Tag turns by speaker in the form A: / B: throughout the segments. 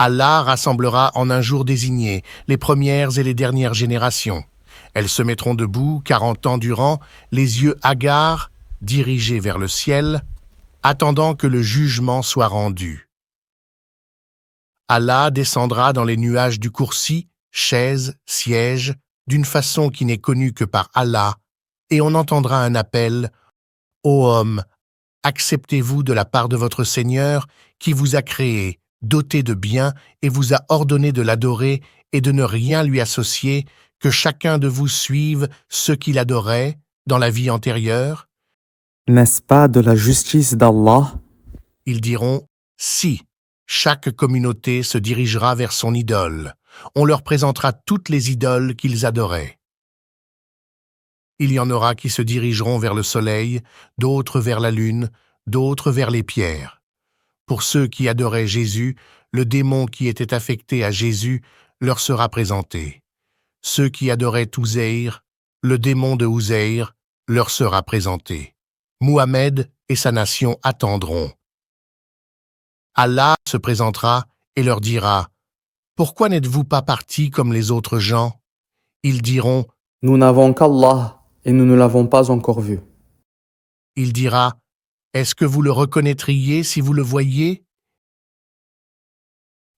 A: Allah rassemblera en un jour désigné les premières et les dernières générations. Elles se mettront debout 40 ans durant, les yeux hagards, dirigés vers le ciel, attendant que le jugement soit rendu. Allah descendra dans les nuages du Kursi, chaises, sièges, d'une façon qui n'est connue que par Allah, et on entendra un appel « Ô homme, acceptez-vous de la part de votre Seigneur qui vous a créé, doté de biens et vous a ordonné de l'adorer et de ne rien lui associer, que chacun de vous suive ce qu'il adorait dans la vie antérieure ?»
B: N'est-ce pas de la justice d'Allah?
A: Ils diront « Si ». Chaque communauté se dirigera vers son idole. On leur présentera toutes les idoles qu'ils adoraient. Il y en aura qui se dirigeront vers le soleil, d'autres vers la lune, d'autres vers les pierres. Pour ceux qui adoraient Jésus, le démon qui était affecté à Jésus leur sera présenté. Ceux qui adoraient Uzayr, le démon de Uzayr, leur sera présenté. Muhammad et sa nation attendront. Allah se présentera et leur dira « Pourquoi n'êtes-vous pas partis comme les autres gens ?» Ils diront
B: « Nous n'avons qu'Allah et nous ne l'avons pas encore vu. »
A: Il dira « Est-ce que vous le reconnaîtriez si vous le voyiez ?»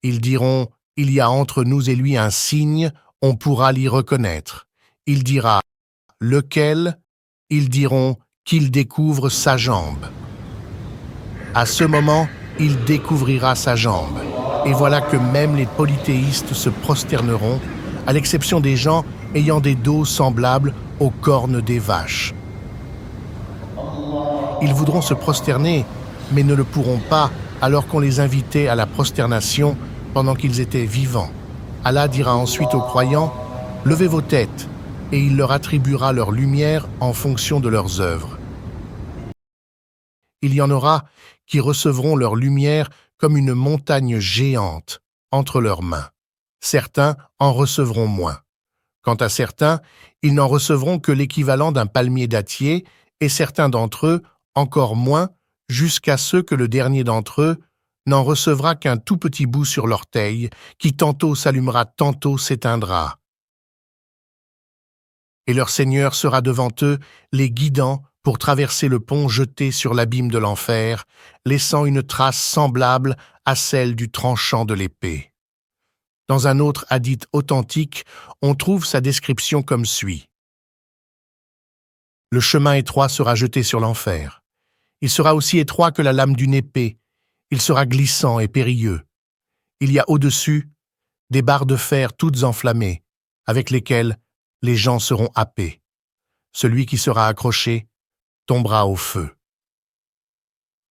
A: Ils diront « Il y a entre nous et lui un signe, on pourra l'y reconnaître. » Il dira « Lequel ?» Ils diront qu'il découvre sa jambe. À ce moment, il découvrira sa jambe. Et voilà que même les polythéistes se prosterneront, à l'exception des gens ayant des dos semblables aux cornes des vaches. Ils voudront se prosterner, mais ne le pourront pas alors qu'on les invitait à la prosternation pendant qu'ils étaient vivants. Allah dira ensuite aux croyants « Levez vos têtes » et il leur attribuera leur lumière en fonction de leurs œuvres. Il y en aura qui recevront leur lumière comme une montagne géante entre leurs mains. Certains en recevront moins. Quant à certains, ils n'en recevront que l'équivalent d'un palmier dattier et certains d'entre eux encore moins, jusqu'à ce que le dernier d'entre eux n'en recevra qu'un tout petit bout sur l'orteil qui tantôt s'allumera, tantôt s'éteindra. Et leur Seigneur sera devant eux, les guidant pour traverser le pont jeté sur l'abîme de l'enfer, laissant une trace semblable à celle du tranchant de l'épée. Dans un autre hadith authentique, on trouve sa description comme suit. Le chemin étroit sera jeté sur l'enfer. Il sera aussi étroit que la lame d'une épée. Il sera glissant et périlleux. Il y a au-dessus des barres de fer toutes enflammées, avec lesquelles les gens seront happés. Celui qui sera accroché tombera au feu.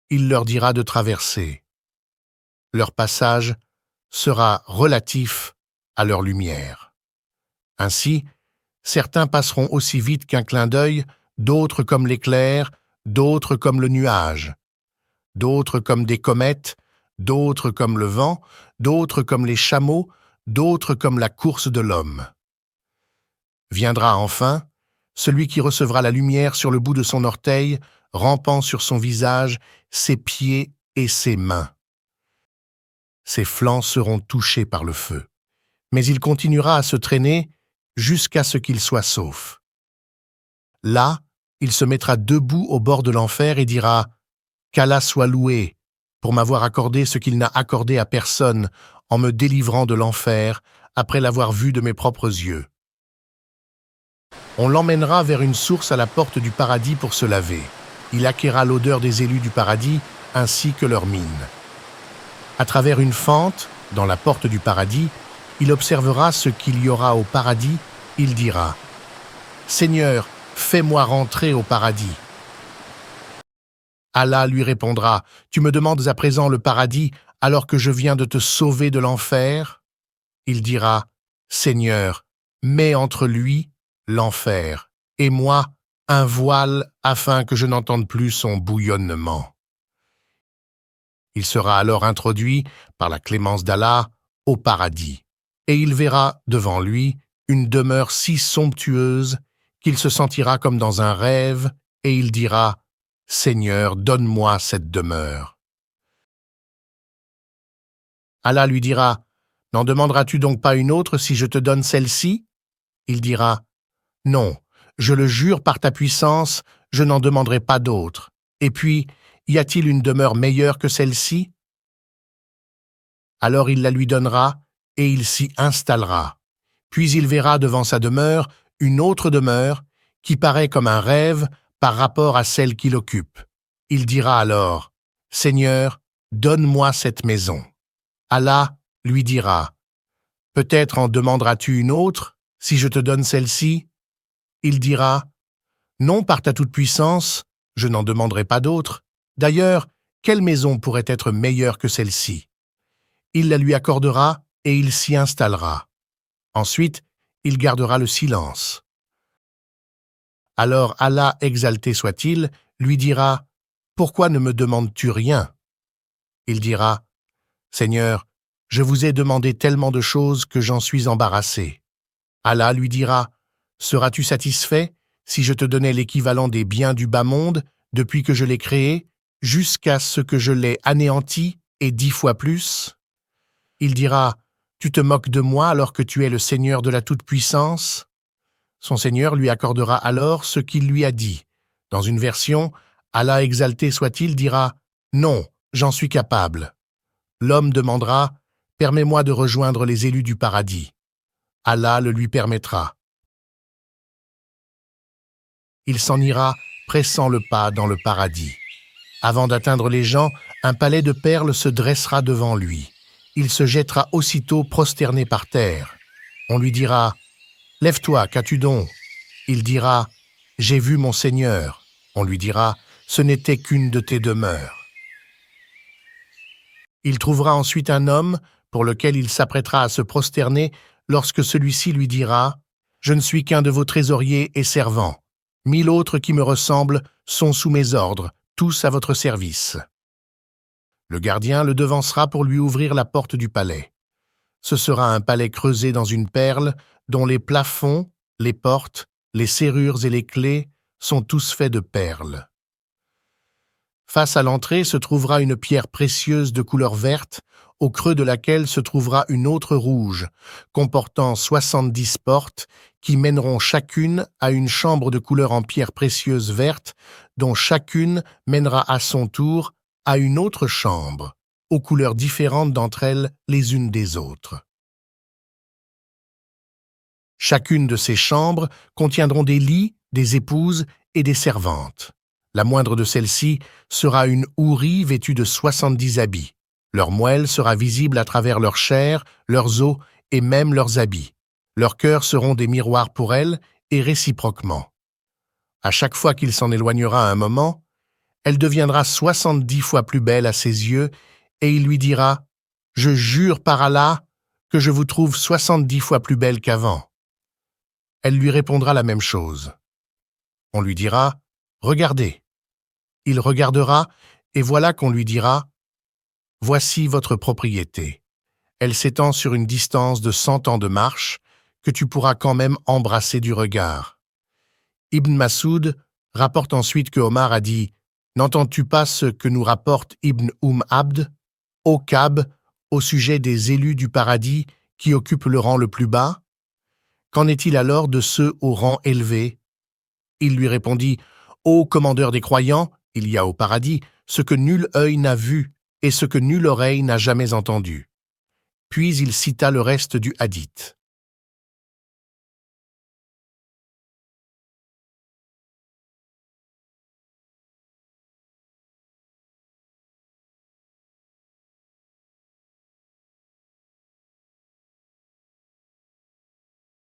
A: Il leur dira de traverser. Leur passage sera relatif à leur lumière. Ainsi, certains passeront aussi vite qu'un clin d'œil, d'autres comme l'éclair, d'autres comme le nuage, d'autres comme des comètes, d'autres comme le vent, d'autres comme les chameaux, d'autres comme la course de l'homme. Viendra enfin celui qui recevra la lumière sur le bout de son orteil, rampant sur son visage, ses pieds et ses mains. Ses flancs seront touchés par le feu, mais il continuera à se traîner jusqu'à ce qu'il soit sauf. Là, il se mettra debout au bord de l'enfer et dira « Qu'Allah soit loué pour m'avoir accordé ce qu'il n'a accordé à personne en me délivrant de l'enfer après l'avoir vu de mes propres yeux. » On l'emmènera vers une source à la porte du paradis pour se laver. Il acquérera l'odeur des élus du paradis ainsi que leur mine. À travers une fente, dans la porte du paradis, il observera ce qu'il y aura au paradis. Il dira « Seigneur, fais-moi rentrer au paradis. » Allah lui répondra « Tu me demandes à présent le paradis alors que je viens de te sauver de l'enfer ?» Il dira « Seigneur, mets entre lui, l'enfer, et moi, un voile afin que je n'entende plus son bouillonnement. » Il sera alors introduit, par la clémence d'Allah, au paradis, et il verra devant lui une demeure si somptueuse qu'il se sentira comme dans un rêve, et il dira « Seigneur, donne-moi cette demeure. » Allah lui dira, « N'en demanderas-tu donc pas une autre si je te donne celle-ci » Il dira, « Non, je le jure par ta puissance, je n'en demanderai pas d'autre. Et puis, y a-t-il une demeure meilleure que celle-ci » Alors il la lui donnera, et il s'y installera. Puis il verra devant sa demeure une autre demeure qui paraît comme un rêve par rapport à celle qu'il occupe. Il dira alors, « Seigneur, donne-moi cette maison. » Allah lui dira, « Peut-être en demanderas-tu une autre, si je te donne celle-ci » Il dira, « Non, par ta toute-puissance, je n'en demanderai pas d'autre. D'ailleurs, quelle maison pourrait être meilleure que celle-ci » Il la lui accordera et il s'y installera. Ensuite, il gardera le silence. Alors Allah, exalté soit-il, lui dira, « Pourquoi ne me demandes-tu rien » Il dira, « Seigneur, je vous ai demandé tellement de choses que j'en suis embarrassé. » Allah lui dira, « Seras-tu satisfait si je te donnais l'équivalent des biens du bas monde depuis que je l'ai créé, jusqu'à ce que je l'ai anéanti et 10 fois plus ?» Il dira, « Tu te moques de moi alors que tu es le Seigneur de la Toute-Puissance ?» Son Seigneur lui accordera alors ce qu'il lui a dit. Dans une version, Allah exalté soit-il dira, « Non, j'en suis capable. » L'homme demandera, « Permets-moi de rejoindre les élus du paradis. » Allah le lui permettra. Il s'en ira, pressant le pas dans le paradis. Avant d'atteindre les gens, un palais de perles se dressera devant lui. Il se jettera aussitôt prosterné par terre. On lui dira, « Lève-toi, qu'as-tu donc » Il dira, « J'ai vu mon Seigneur. » On lui dira, « Ce n'était qu'une de tes demeures. » Il trouvera ensuite un homme pour lequel il s'apprêtera à se prosterner lorsque celui-ci lui dira, « Je ne suis qu'un de vos trésoriers et servants. 1000 autres qui me ressemblent sont sous mes ordres, tous à votre service. » Le gardien le devancera pour lui ouvrir la porte du palais. Ce sera un palais creusé dans une perle dont les plafonds, les portes, les serrures et les clés sont tous faits de perles. Face à l'entrée se trouvera une pierre précieuse de couleur verte, au creux de laquelle se trouvera une autre rouge, comportant 70 portes qui mèneront chacune à une chambre de couleur en pierre précieuse verte, dont chacune mènera à son tour à une autre chambre, aux couleurs différentes d'entre elles les unes des autres. Chacune de ces chambres contiendront des lits, des épouses et des servantes. La moindre de celles-ci sera une hourie vêtue de 70 habits. Leur moelle sera visible à travers leur chair, leurs os et même leurs habits. Leurs cœurs seront des miroirs pour elle et réciproquement. À chaque fois qu'il s'en éloignera un moment, elle deviendra 70 fois plus belle à ses yeux et il lui dira « Je jure par Allah que je vous trouve 70 fois plus belle qu'avant. » Elle lui répondra la même chose. On lui dira « Regardez ». Il regardera, et voilà qu'on lui dira « Voici votre propriété. Elle s'étend sur une distance de 100 ans de marche, que tu pourras quand même embrasser du regard. » Ibn Masoud rapporte ensuite que Omar a dit « N'entends-tu pas ce que nous rapporte Ibn Abd, ô Ka'b, au sujet des élus du paradis qui occupent le rang le plus bas? Qu'en est-il alors de ceux au rang élevé ?» Il lui répondit « Ô commandeur des croyants, il y a au paradis ce que nul œil n'a vu et ce que nulle oreille n'a jamais entendu. » Puis il cita le reste du hadith.